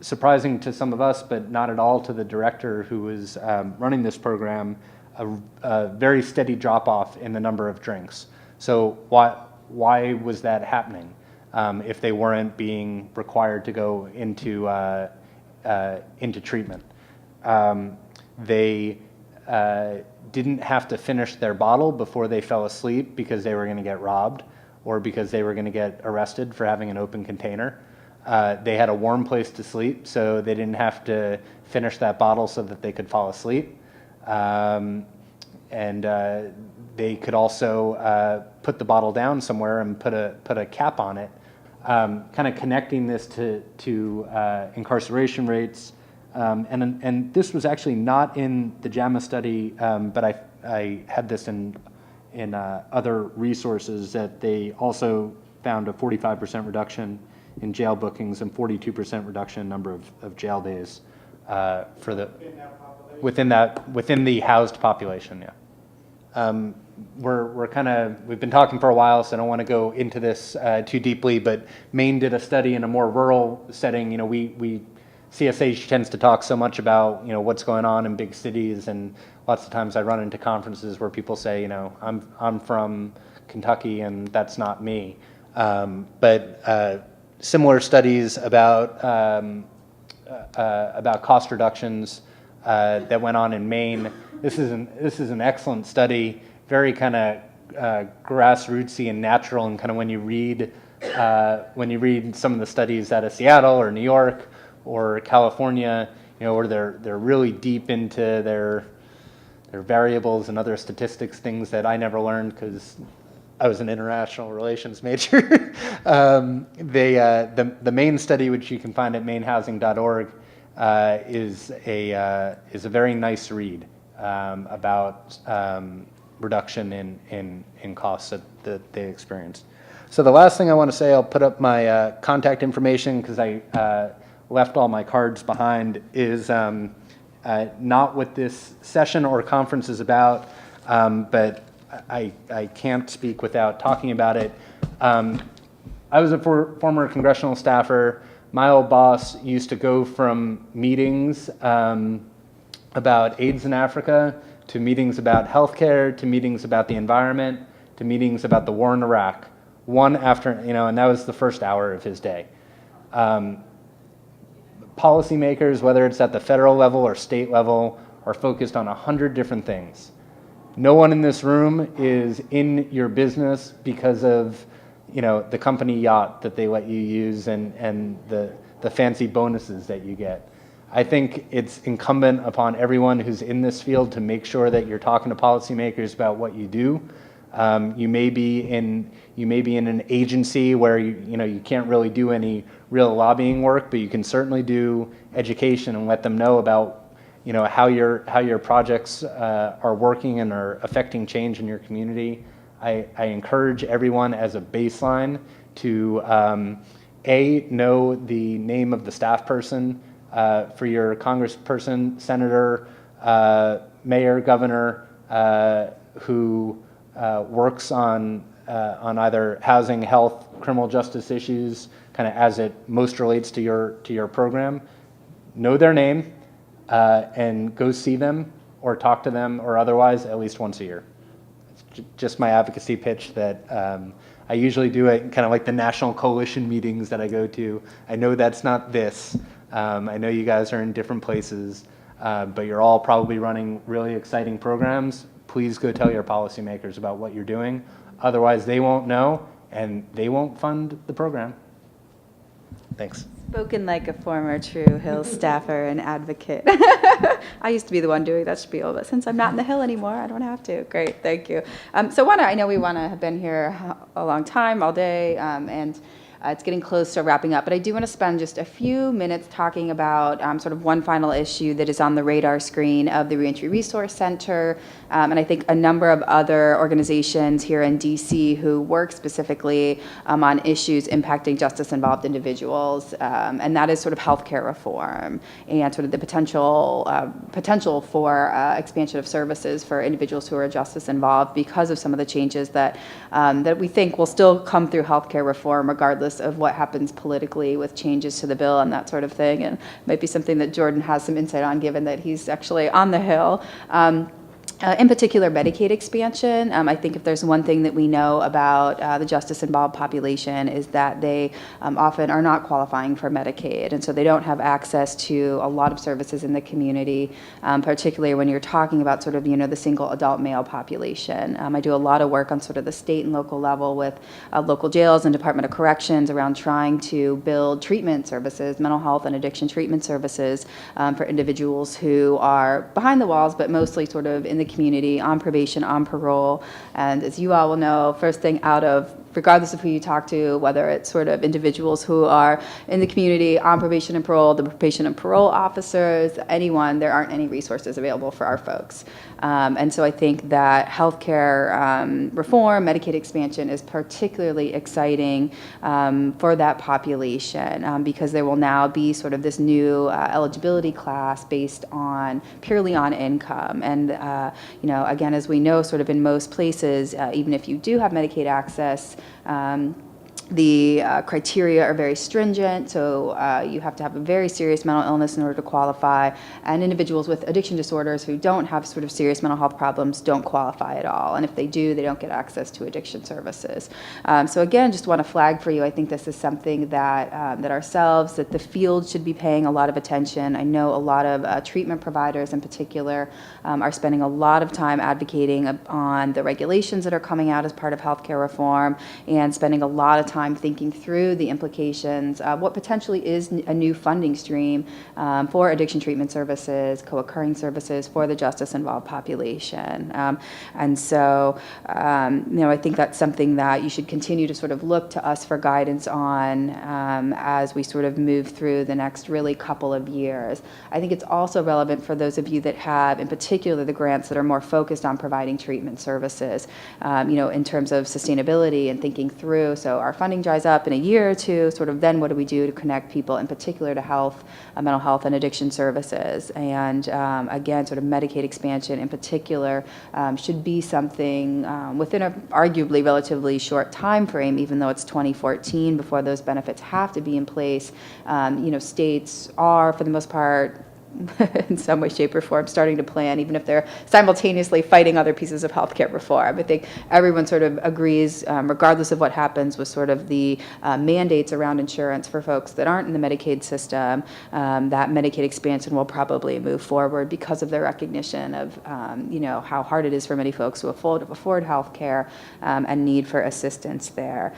surprising to some of us, but not at all to the director who was running this program, a very steady drop-off in the number of drinks. So why was that happening if they weren't being required to go into treatment? They didn't have to finish their bottle before they fell asleep because they were going to get robbed or because they were going to get arrested for having an open container. They had a warm place to sleep, so they didn't have to finish that bottle so that they could fall asleep. And they could also put the bottle down somewhere and put a cap on it, kind of connecting this to incarceration rates. And this was actually not in the JAMA study, but I had this in other resources, that they also found a 45% reduction in jail bookings and 42% reduction in number of jail days for the within the housed population. Yeah. We've been talking for a while, so I don't want to go into this too deeply, but Maine did a study in a more rural setting. CSH tends to talk so much about, what's going on in big cities, and lots of times I run into conferences where people say, I'm from Kentucky and that's not me. But similar studies about cost reductions that went on in Maine. This is an excellent study, very kind of grassrootsy and natural, and kind of when you read some of the studies out of Seattle or New York or California, where they're really deep into their variables and other statistics, things that I never learned because I was an international relations major. The Maine study, which you can find at mainehousing.org, is a very nice read about reduction in costs that they experienced. So the last thing I want to say, I'll put up my contact information because I left all my cards behind, is not what this session or conference is about, but I can't speak without talking about it. I was a former congressional staffer. My old boss used to go from meetings about AIDS in Africa to meetings about healthcare to meetings about the environment to meetings about the war in Iraq, one after, and that was the first hour of his day. Policymakers, whether it's at the federal level or state level, are focused on 100 different things. No one in this room is in your business because of, the company yacht that they let you use and the fancy bonuses that you get. I think it's incumbent upon everyone who's in this field to make sure that you're talking to policymakers about what you do. You may be in an agency where you can't really do any real lobbying work, but you can certainly do education and let them know about how your projects are working and are affecting change in your community. I encourage everyone as a baseline to know the name of the staff person for your congressperson, senator, mayor, governor who works on either housing, health, criminal justice issues, kind of as it most relates to your program. Know their name and go see them or talk to them or otherwise at least once a year. It's just my advocacy pitch that I usually do at kind of like the national coalition meetings that I go to. I know that's not this. I know you guys are in different places, but you're all probably running really exciting programs. Please go tell your policymakers about what you're doing. Otherwise, they won't know, and they won't fund the program. Thanks. Spoken like a former True Hill staffer and advocate. I used to be the one doing that spiel, but since I'm not in the Hill anymore, I don't have to. Great, thank you. So I know we want to have been here a long time, all day, and it's getting close to wrapping up, but I do want to spend just a few minutes talking about sort of one final issue that is on the radar screen of the Reentry Resource Center, and I think a number of other organizations here in DC who work specifically on issues impacting justice-involved individuals, and that is sort of healthcare reform and sort of the potential for expansion of services for individuals who are justice-involved because of some of the changes that we think will still come through healthcare reform regardless of what happens politically with changes to the bill and that sort of thing. And it might be something that Jordan has some insight on, given that he's actually on the Hill. In particular, Medicaid expansion. I think if there's one thing that we know about the justice-involved population is that they often are not qualifying for Medicaid, and so they don't have access to a lot of services in the community, particularly when you're talking about sort of, the single adult male population. I do a lot of work on sort of the state and local level with local jails and Department of Corrections around trying to build treatment services, mental health and addiction treatment services for individuals who are behind the walls, but mostly sort of in the community, on probation, on parole. And as you all will know, first thing out of, regardless of who you talk to, whether it's sort of individuals who are in the community on probation and parole, the probation and parole officers, anyone, there aren't any resources available for our folks. And so I think that healthcare reform, Medicaid expansion is particularly exciting for that population because there will now be sort of this new eligibility class based on purely on income. And, again, as we know, sort of in most places, even if you do have Medicaid access, the criteria are very stringent, so you have to have a very serious mental illness in order to qualify, and individuals with addiction disorders who don't have sort of serious mental health problems don't qualify at all, and if they do, they don't get access to addiction services. So again, just want to flag for you, I think this is something that ourselves, that the field should be paying a lot of attention. I know a lot of treatment providers in particular are spending a lot of time advocating on the regulations that are coming out as part of healthcare reform, and spending a lot of time thinking through the implications of what potentially is a new funding stream for addiction treatment services, co-occurring services for the justice-involved population. And so, I think that's something that you should continue to sort of look to us for guidance on as we sort of move through the next really couple of years. I think it's also relevant for those of you that have, in particular, the grants that are more focused on providing treatment services, in terms of sustainability and thinking through. So our funding dries up in a year or two, sort of then what do we do to connect people in particular to health, mental health and addiction services. And again, sort of Medicaid expansion in particular should be something within a arguably relatively short time frame, even though it's 2014 before those benefits have to be in place. States are, for the most part, in some way, shape, or form, starting to plan, even if they're simultaneously fighting other pieces of healthcare reform. I think everyone sort of agrees, regardless of what happens with sort of the mandates around insurance for folks that aren't in the Medicaid system, that Medicaid expansion will probably move forward because of their recognition of, how hard it is for many folks to afford healthcare and need for assistance there.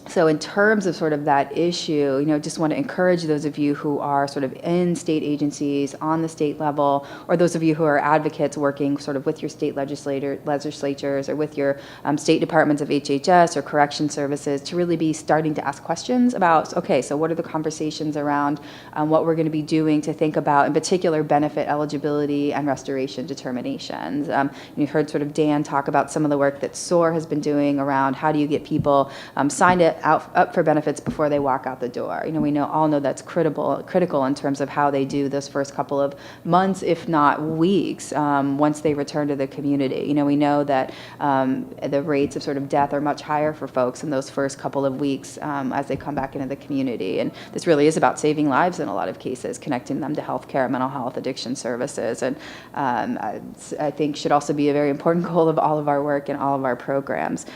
So in terms of sort of that issue, just want to encourage those of you who are sort of in state agencies on the state level, or those of you who are advocates working sort of with your state legislatures or with your state departments of HHS or correction services, to really be starting to ask questions about, okay, so what are the conversations around what we're going to be doing to think about, in particular, benefit eligibility and restoration determinations. You heard sort of Dan talk about some of the work that SOAR has been doing around how do you get people signed up for benefits before they walk out the door. We all know that's critical in terms of how they do those first couple of months, if not weeks, once they return to the community. We know that the rates of sort of death are much higher for folks in those first couple of weeks as they come back into the community. And this really is about saving lives in a lot of cases, connecting them to healthcare, mental health, addiction services, and I think should also be a very important goal of all of our work and all of our programs.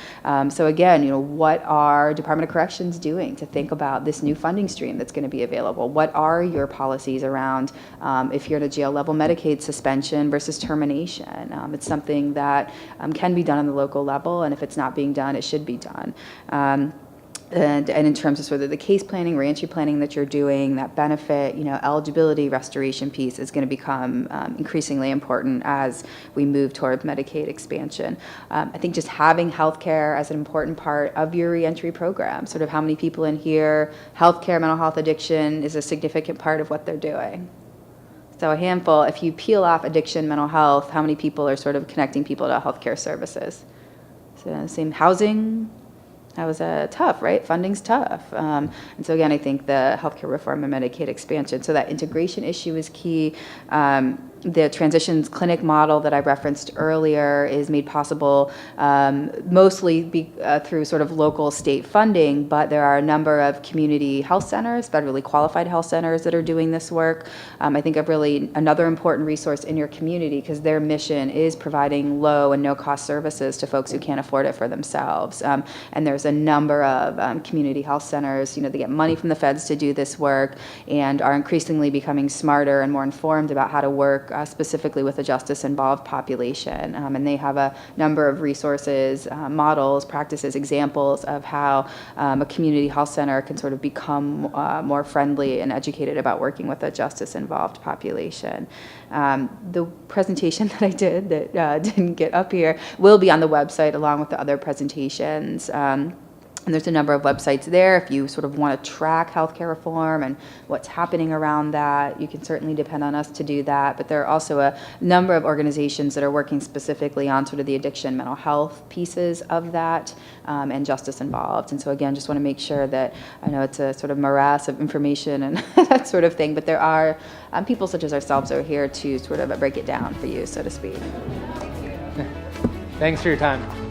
So again, what are Department of Corrections doing to think about this new funding stream that's going to be available? What are your policies around if you're in a jail level Medicaid suspension versus termination? It's something that can be done on the local level, and if it's not being done, it should be done. And in terms of sort of the case planning, reentry planning that you're doing, that benefit, eligibility restoration piece is going to become increasingly important as we move toward Medicaid expansion. I think just having healthcare as an important part of your reentry program, sort of how many people in here, healthcare, mental health, addiction is a significant part of what they're doing. So a handful, if you peel off addiction, mental health, how many people are sort of connecting people to healthcare services? So same housing. That was tough, right? Funding's tough. And so again, I think the healthcare reform and Medicaid expansion, so that integration issue is key. The transitions clinic model that I referenced earlier is made possible mostly through sort of local state funding, but there are a number of community health centers, federally qualified health centers that are doing this work. I think of really another important resource in your community, because their mission is providing low and no cost services to folks who can't afford it for themselves. And there's a number of community health centers, they get money from the feds to do this work and are increasingly becoming smarter and more informed about how to work specifically with a justice-involved population. And they have a number of resources, models, practices, examples of how a community health center can sort of become more friendly and educated about working with a justice-involved population. The presentation that I did that didn't get up here will be on the website along with the other presentations. And there's a number of websites there. If you sort of want to track healthcare reform and what's happening around that, you can certainly depend on us to do that. But there are also a number of organizations that are working specifically on sort of the addiction, mental health pieces of that, and justice involved. And so again, just want to make sure that, I know it's a sort of morass of information and that sort of thing, but there are people such as ourselves are here to sort of break it down for you, so to speak. Thanks for your time.